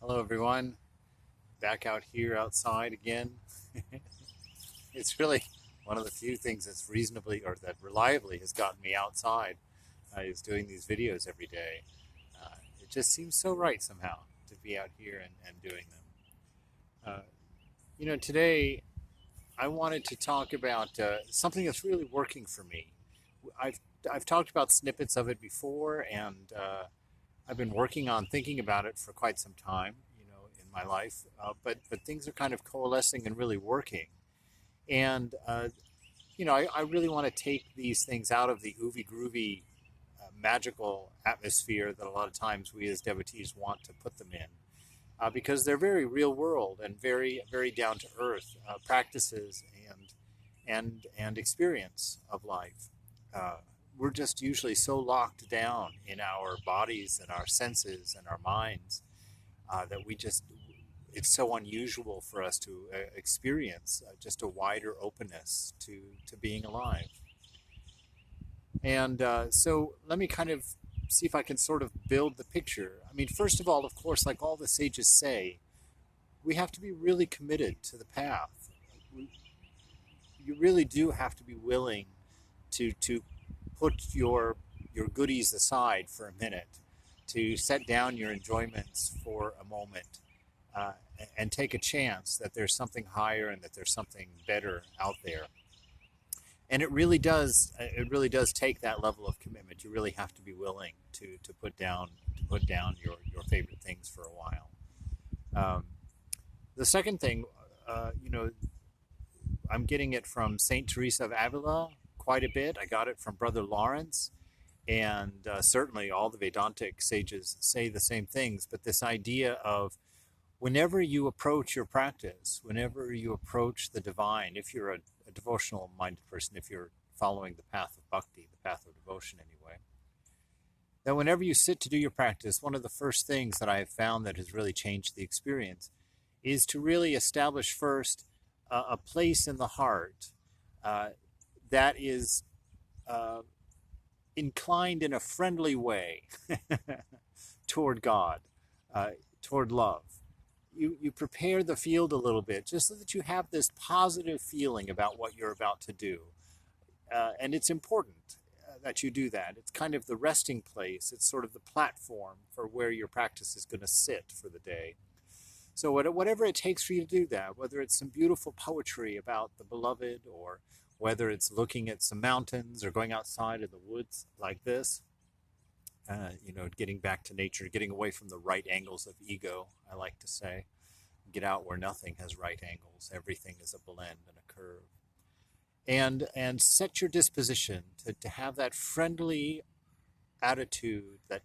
Hello, everyone. Back out here outside again. It's really one of the few things that's reasonably or that reliably has gotten me outside. Is doing these videos every day. It just seems so right somehow to be out here and doing them. Today I wanted to talk about something that's really working for me. I've I've talked about snippets of it before, and I've been working on thinking about it for quite some time, in my life. But things are kind of coalescing and really working. And I really want to take these things out of the oovy groovy, magical atmosphere that a lot of times we as devotees want to put them in, because they're very real world and very very down to earth practices and experience of life. Uh, we're just usually so locked down in our bodies and our senses and our minds that it's so unusual for us to experience just a wider openness to being alive. And so let me kind of see if I can sort of build the picture. I mean, first of all, of course, like all the sages say, we have to be really committed to the path. You really do have to be willing to put your goodies aside for a minute, to set down your enjoyments for a moment, uh, and take a chance that there's something higher and that there's something better out there. And it really does take that level of commitment. You really have to be willing to put down your favorite things for a while. Um, the second thing, uh, you know, I'm getting it from Saint Teresa of Avila quite a bit. I got it from Brother Lawrence, and certainly all the Vedantic sages say the same things. But this idea of whenever you approach your practice, whenever you approach the divine, if you're a devotional minded person, if you're following the path of bhakti, the path of devotion anyway, that whenever you sit to do your practice, one of the first things that I have found that has really changed the experience is to really establish first a place in the heart uh, that is uh, inclined in a friendly way toward God, uh, toward love. You prepare the field a little bit just so that you have this positive feeling about what you're about to do. And it's important that you do that. It's kind of the resting place, it's sort of the platform for where your practice is going to sit for the day. So, whatever it takes for you to do that, whether it's some beautiful poetry about the beloved, or whether it's looking at some mountains or going outside in the woods like this, getting back to nature, getting away from the right angles of ego, I like to say. Get out where nothing has right angles, everything is a blend and a curve. And set your disposition to have that friendly attitude, that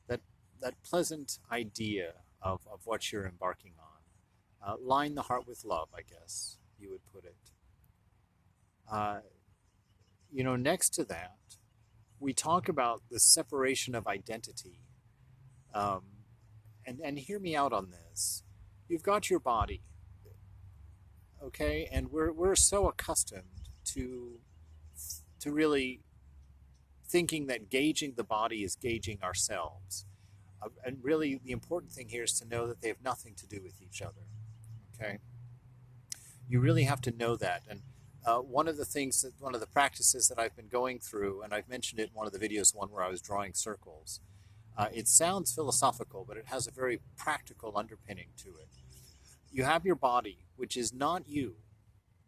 that pleasant idea of what you're embarking on. Line the heart with love, I guess you would put it. Uh, Next to that, we talk about the separation of identity. Um, and hear me out on this. You've got your body, okay, and we're so accustomed to really thinking that gauging the body is gauging ourselves. And really, the important thing here is to know that they have nothing to do with each other. Okay, you really have to know that. And one of the practices that I've been going through, and I've mentioned it in one of the videos, one where I was drawing circles. It sounds philosophical, but it has a very practical underpinning to it. You have your body, which is not you,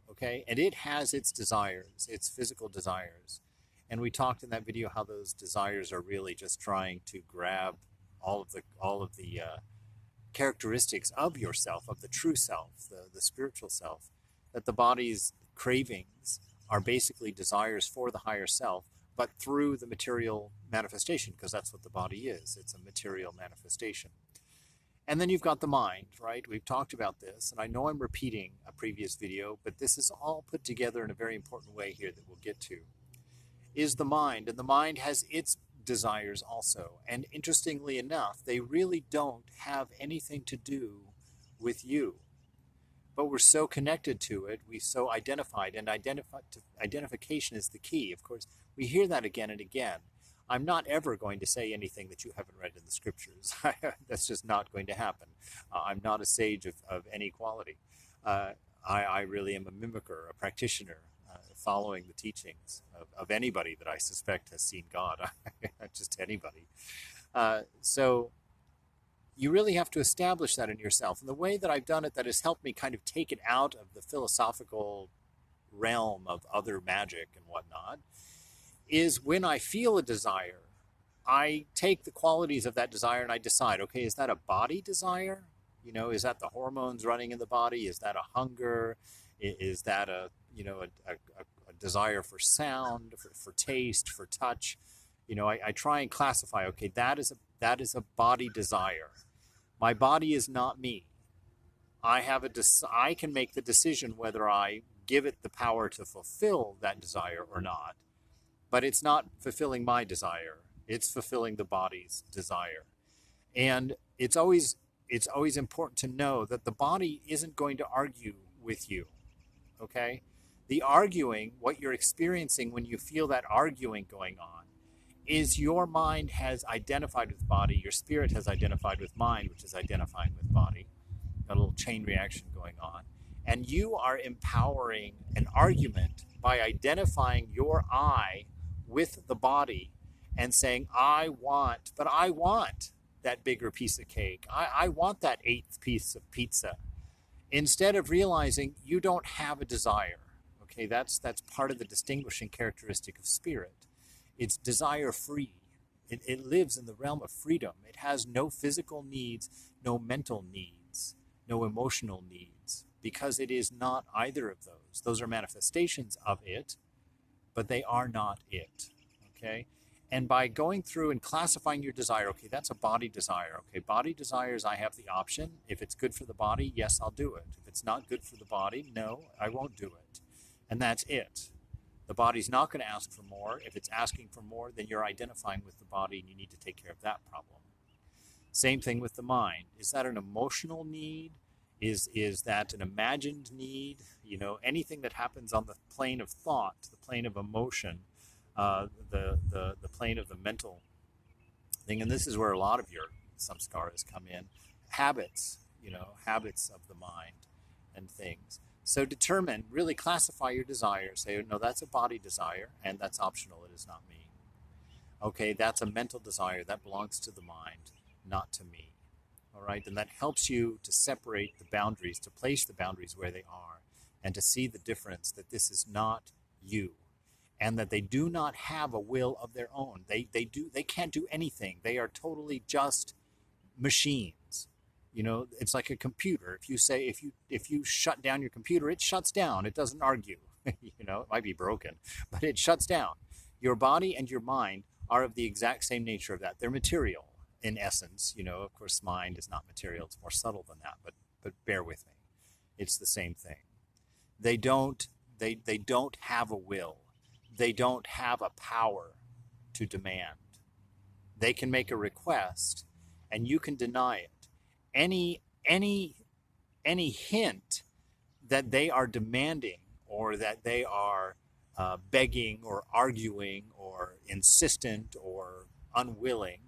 okay, and it has its desires, its physical desires. And we talked in that video how those desires are really just trying to grab all of the characteristics of yourself, of the true self, the spiritual self, that the body's cravings are basically desires for the higher self, but through the material manifestation, because that's what the body is. It's a material manifestation. And then you've got the mind, right? We've talked about this, and I know I'm repeating a previous video, but this is all put together in a very important way here that we'll get to, is the mind. And the mind has its desires also. And interestingly enough, they really don't have anything to do with you. But we're so connected to it, we so identified, and identification is the key. Of course, we hear that again and again. I'm not ever going to say anything that you haven't read in the scriptures. That's just not going to happen. I'm not a sage of any quality. I really am a mimicker, a practitioner, following the teachings of anybody that I suspect has seen God, just anybody. So you really have to establish that in yourself. And the way that I've done it that has helped me kind of take it out of the philosophical realm of other magic and whatnot is when I feel a desire, I take the qualities of that desire and I decide, okay, is that a body desire? You know, is that the hormones running in the body? Is that a hunger? Is that a, you know, a desire for sound, for taste, for touch? You know, I try and classify, okay, that is a body desire. My body is not me. I can make the decision whether I give it the power to fulfill that desire or not. But it's not fulfilling my desire. It's fulfilling the body's desire. And it's always important to know that the body isn't going to argue with you. Okay? The arguing, what you're experiencing when you feel that arguing going on, is your mind has identified with body, your spirit has identified with mind, which is identifying with body. A little chain reaction going on. And you are empowering an argument by identifying your I with the body and saying, I want that bigger piece of cake. I want that 8th piece of pizza. Instead of realizing you don't have a desire. Okay, that's part of the distinguishing characteristic of spirit. It's desire free. It lives in the realm of freedom. It has no physical needs, no mental needs, no emotional needs, because it is not either of those. Those are manifestations of it, but they are not it. Okay? And by going through and classifying your desire, okay, that's a body desire. Okay, body desires, I have the option. If it's good for the body, yes, I'll do it. If it's not good for the body, no, I won't do it. And that's it. The body's not going to ask for more. If it's asking for more, then you're identifying with the body and you need to take care of that problem. Same thing with the mind. Is that an emotional need? Is that an imagined need? You know, anything that happens on the plane of thought, the plane of emotion, the plane of the mental thing, and this is where a lot of your samskaras come in. Habits, you know, habits of the mind and things. So determine, really classify your desires. Say, no, that's a body desire, and that's optional. It is not me. Okay, that's a mental desire. That belongs to the mind, not to me. All right, and that helps you to separate the boundaries, to place the boundaries where they are, and to see the difference that this is not you, and that they do not have a will of their own. They can't do anything. They are totally just machines. You know, it's like a computer. If you say if you shut down your computer, it shuts down. It doesn't argue. You know, it might be broken, but it shuts down. Your body and your mind are of the exact same nature of that. They're material in essence. You know, of course, mind is not material. It's more subtle than that, but bear with me. It's the same thing. They don't have a will. They don't have a power to demand. They can make a request and you can deny it. Any hint that they are demanding or that they are begging or arguing or insistent or unwilling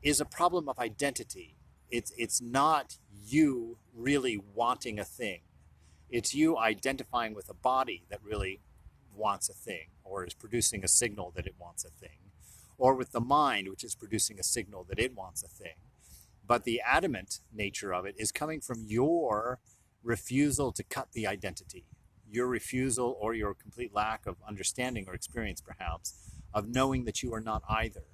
is a problem of identity. It's not you really wanting a thing. It's you identifying with a body that really wants a thing or is producing a signal that it wants a thing, or with the mind which is producing a signal that it wants a thing. But the adamant nature of it is coming from your refusal to cut the identity, your refusal or your complete lack of understanding or experience perhaps of knowing that you are not either.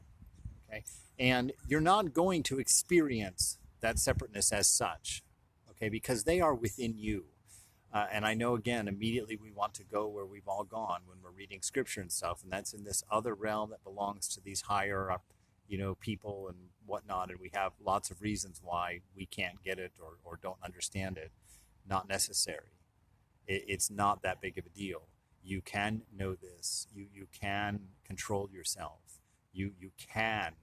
Okay? And you're not going to experience that separateness as such, okay, because they are within you. And I know, again, immediately we want to go where we've all gone when we're reading scripture and stuff, and that's in this other realm that belongs to these higher up, you know, people and whatnot, and we have lots of reasons why we can't get it or don't understand it. Not necessary. It's not that big of a deal. You can know this. You can control yourself. You can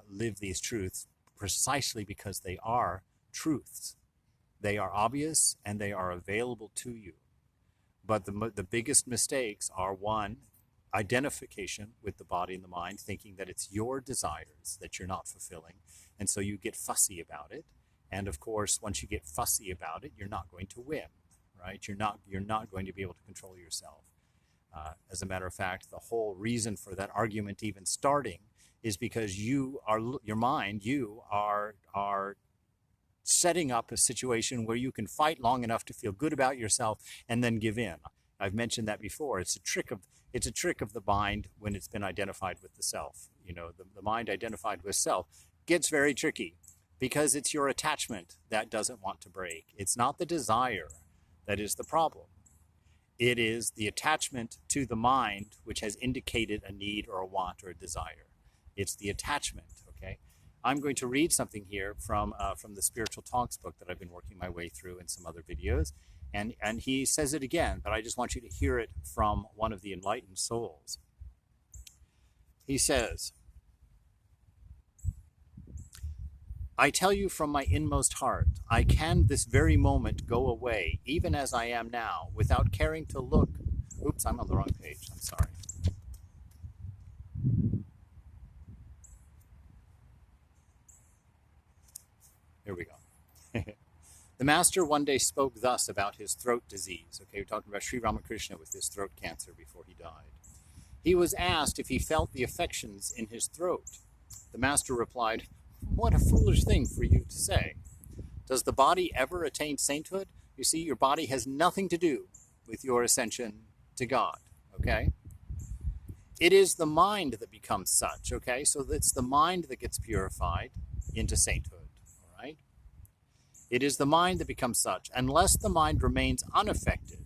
live these truths precisely because they are truths. They are obvious and they are available to you. But the biggest mistakes are, one, identification with the body and the mind, thinking that it's your desires that you're not fulfilling. And so you get fussy about it. And of course, once you get fussy about it, you're not going to win, right? You're not going to be able to control yourself. As a matter of fact, the whole reason for that argument even starting is because you are setting up a situation where you can fight long enough to feel good about yourself and then give in. I've mentioned that before. It's a trick of the mind when it's been identified with the self. You know, the mind identified with self gets very tricky because it's your attachment that doesn't want to break. It's not the desire that is the problem. It is the attachment to the mind which has indicated a need or a want or a desire. It's the attachment, okay? I'm going to read something here from the Spiritual Talks book that I've been working my way through in some other videos. And he says it again, but I just want you to hear it from one of the enlightened souls. He says, I tell you from my inmost heart, I can this very moment go away, even as I am now, without caring to look. Oops, I'm on the wrong page. I'm sorry. Here we go. The master one day spoke thus about his throat disease. Okay, we're talking about Sri Ramakrishna with his throat cancer before he died. He was asked if he felt the affections in his throat. The master replied, what a foolish thing for you to say. Does the body ever attain sainthood? You see, your body has nothing to do with your ascension to God, okay? It is the mind that becomes such, okay? So it's the mind that gets purified into sainthood, all right? It is the mind that becomes such. Unless the mind remains unaffected,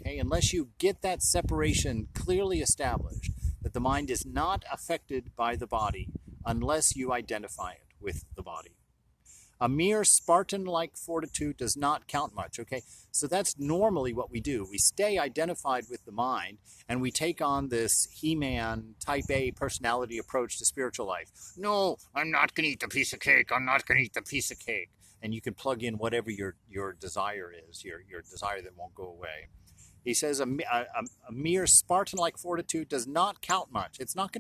okay? Unless you get that separation clearly established, that the mind is not affected by the body, unless you identify it with the body. A mere Spartan-like fortitude does not count much, okay? So that's normally what we do. We stay identified with the mind, and we take on this He-Man type A personality approach to spiritual life. No, I'm not going to eat the piece of cake. I'm not going to eat the piece of cake. And you can plug in whatever your desire is, your desire that won't go away. He says a mere Spartan-like fortitude does not count much. It's not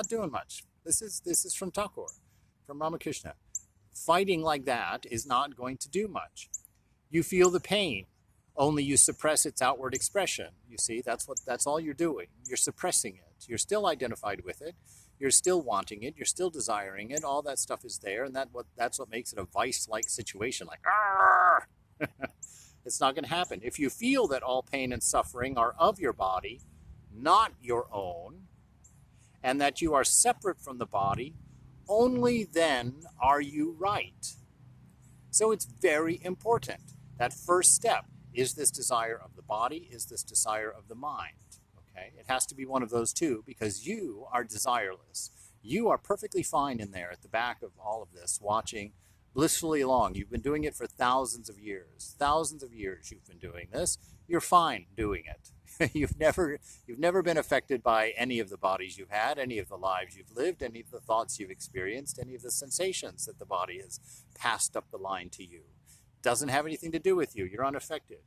doing much. This is from Thakur, from Ramakrishna. Fighting like that is not going to do much. You feel the pain, only you suppress its outward expression. You see, that's all you're doing. You're suppressing it. You're still identified with it. You're still wanting it. You're still desiring it. All that stuff is there, and that's what makes it a vice-like situation. Like, it's not going to happen. If you feel that all pain and suffering are of your body, not your own, and that you are separate from the body, only then are you right. So it's very important. That first step, is this desire of the body? Is this desire of the mind? Okay, it has to be one of those two because you are desireless. You are perfectly fine in there at the back of all of this, watching blissfully along. You've been doing it for thousands of years. Thousands of years you've been doing this. You're fine doing it. You've never been affected by any of the bodies you've had, any of the lives you've lived, any of the thoughts you've experienced, any of the sensations that the body has passed up the line to you. Doesn't have anything to do with you. You're unaffected.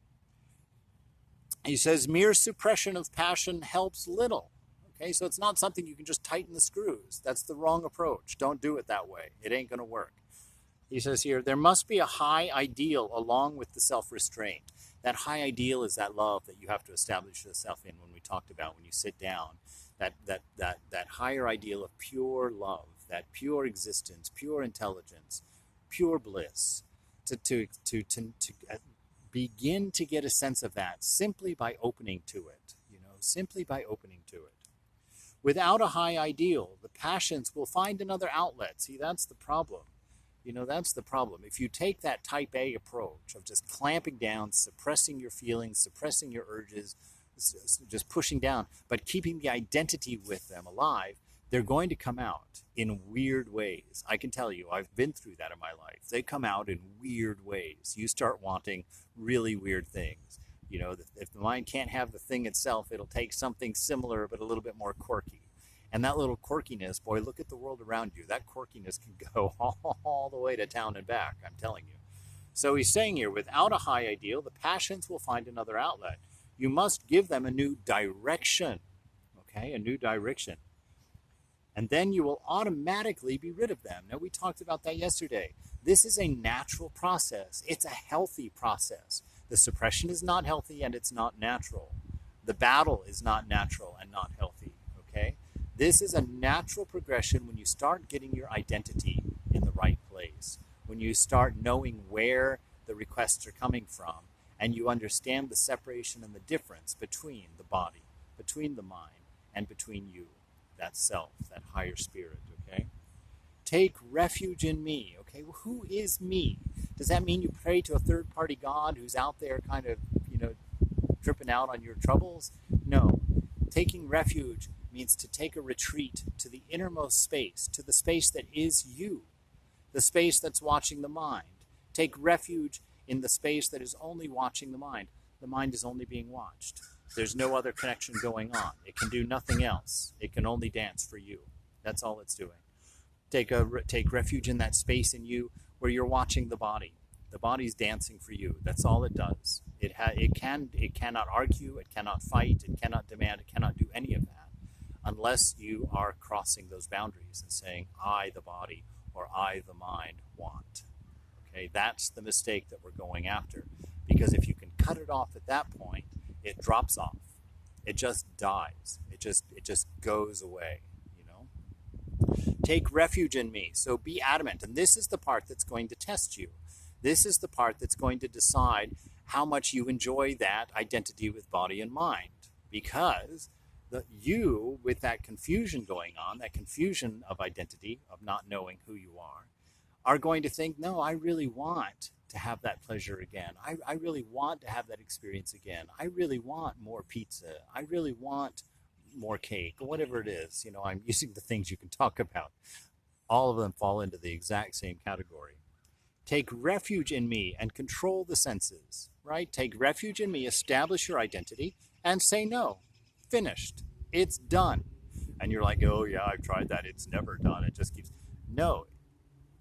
He says mere suppression of passion helps little. Okay, so it's not something you can just tighten the screws. That's the wrong approach. Don't do it that way. It ain't going to work. He says here, there must be a high ideal along with the self-restraint. That high ideal is that love that you have to establish yourself in when we talked about when you sit down. That higher ideal of pure love, that pure existence, pure intelligence, pure bliss. To begin to get a sense of that simply by opening to it, simply by opening to it. Without a high ideal, the passions will find another outlet. See, that's the problem. That's the problem. If you take that type A approach of just clamping down, suppressing your feelings, suppressing your urges, just pushing down, but keeping the identity with them alive, they're going to come out in weird ways. I can tell you, I've been through that in my life. They come out in weird ways. You start wanting really weird things. If the mind can't have the thing itself, it'll take something similar but a little bit more quirky. And that little quirkiness, boy, look at the world around you. That quirkiness can go all the way to town and back, I'm telling you. So he's saying here, without a high ideal, the passions will find another outlet. You must give them a new direction. okay? A new direction. And then you will automatically be rid of them. Now, we talked about that yesterday. This is a natural process. It's a healthy process. The suppression is not healthy and it's not natural. The battle is not natural and not healthy, okay? This is a natural progression when you start getting your identity in the right place, when you start knowing where the requests are coming from, and you understand the separation and the difference between the body, between the mind, and between you, that self, that higher spirit, okay? Take refuge in me, okay? Well, who is me? Does that mean you pray to a third-party God who's out there kind of, dripping out on your troubles? No. Taking refuge means to take a retreat to the innermost space, to the space that is you, the space that's watching the mind. Take refuge in the space that is only watching the mind. The mind is only being watched. There's no other connection going on. It can do nothing else. It can only dance for you. That's all it's doing. Take refuge in that space in you where you're watching the body. The body's dancing for you. That's all it does. It cannot argue. It cannot fight. It cannot demand. It cannot do any of that unless you are crossing those boundaries and saying, I, the body, or I, the mind, want. Okay, that's the mistake that we're going after. Because if you can cut it off at that point, it drops off. It just dies. It just goes away. Take refuge in me. So be adamant. And this is the part that's going to test you. This is the part that's going to decide how much you enjoy that identity with body and mind. Because you, with that confusion going on, that confusion of identity, of not knowing who you are going to think, no, I really want to have that pleasure again. I really want to have that experience again. I really want more pizza. I really want more cake, or whatever it is. I'm using the things you can talk about. All of them fall into the exact same category. Take refuge in me and control the senses, right? Take refuge in me, establish your identity, and say no. Finished. It's done. And you're like, oh yeah, I've tried that. It's never done. It just keeps... No.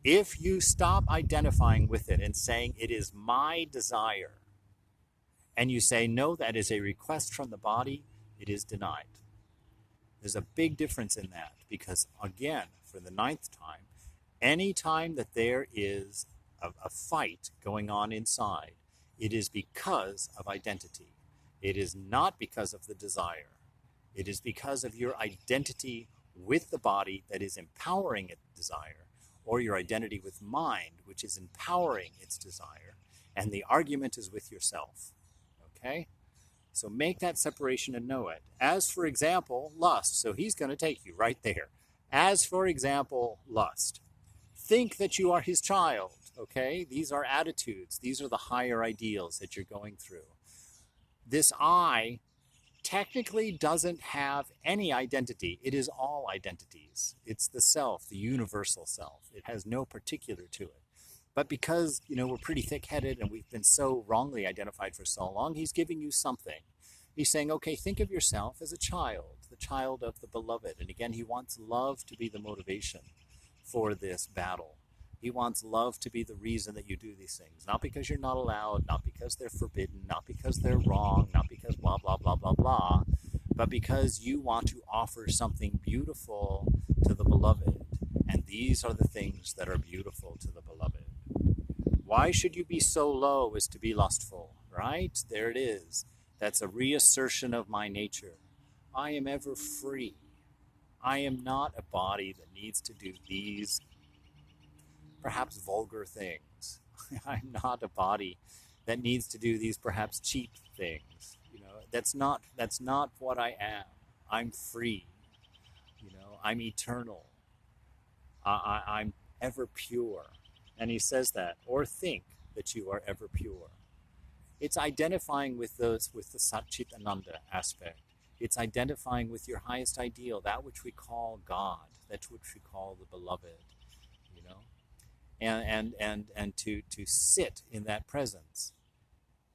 If you stop identifying with it and saying it is my desire, and you say, no, that is a request from the body, it is denied. There's a big difference in that because, again, for the 9th time, any time that there is a fight going on inside, it is because of identity. It is not because of the desire. It is because of your identity with the body that is empowering its desire, or your identity with mind, which is empowering its desire, and the argument is with yourself. Okay? So make that separation and know it. As, for example, lust. So he's going to take you right there. As, for example, lust. Think that you are his child, okay? These are attitudes. These are the higher ideals that you're going through. This I technically doesn't have any identity. It is all identities. It's the self, the universal self. It has no particular to it. But because, we're pretty thick-headed and we've been so wrongly identified for so long, he's giving you something. He's saying, okay, think of yourself as a child, the child of the beloved. And again, he wants love to be the motivation for this battle. He wants love to be the reason that you do these things. Not because you're not allowed, not because they're forbidden, not because they're wrong, not because blah, blah, blah, blah, blah, but because you want to offer something beautiful to the beloved. And these are the things that are beautiful to the beloved. Why should you be so low as to be lustful, right? There it is. That's a reassertion of my nature. I am ever free. I am not a body that needs to do these perhaps vulgar things. I'm not a body that needs to do these perhaps cheap things. That's not what I am. I'm free. I'm eternal. I'm ever pure. And he says that, or think that you are ever pure. It's identifying with the Satchitananda aspect. It's identifying with your highest ideal, that which we call God, that which we call the beloved, and to sit in that presence.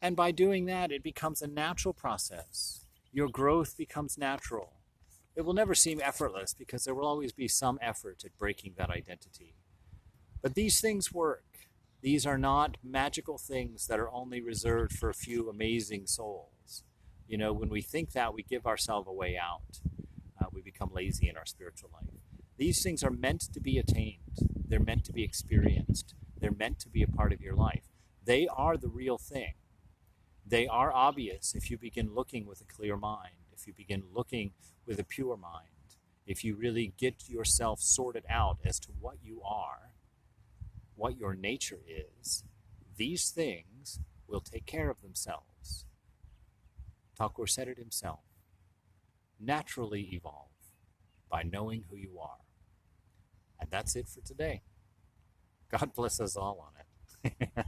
And by doing that, it becomes a natural process. Your growth becomes natural. It will never seem effortless because there will always be some effort at breaking that identity. But these things work. These are not magical things that are only reserved for a few amazing souls. When we think that, we give ourselves a way out. become lazy in our spiritual life. These things are meant to be attained. They're meant to be experienced. They're meant to be a part of your life. They are the real thing. They are obvious if you begin looking with a clear mind, if you begin looking with a pure mind, if you really get yourself sorted out as to what you are, what your nature is. These things will take care of themselves. Thakur said it himself. Naturally evolve by knowing who you are. And that's it for today. God bless us all on it.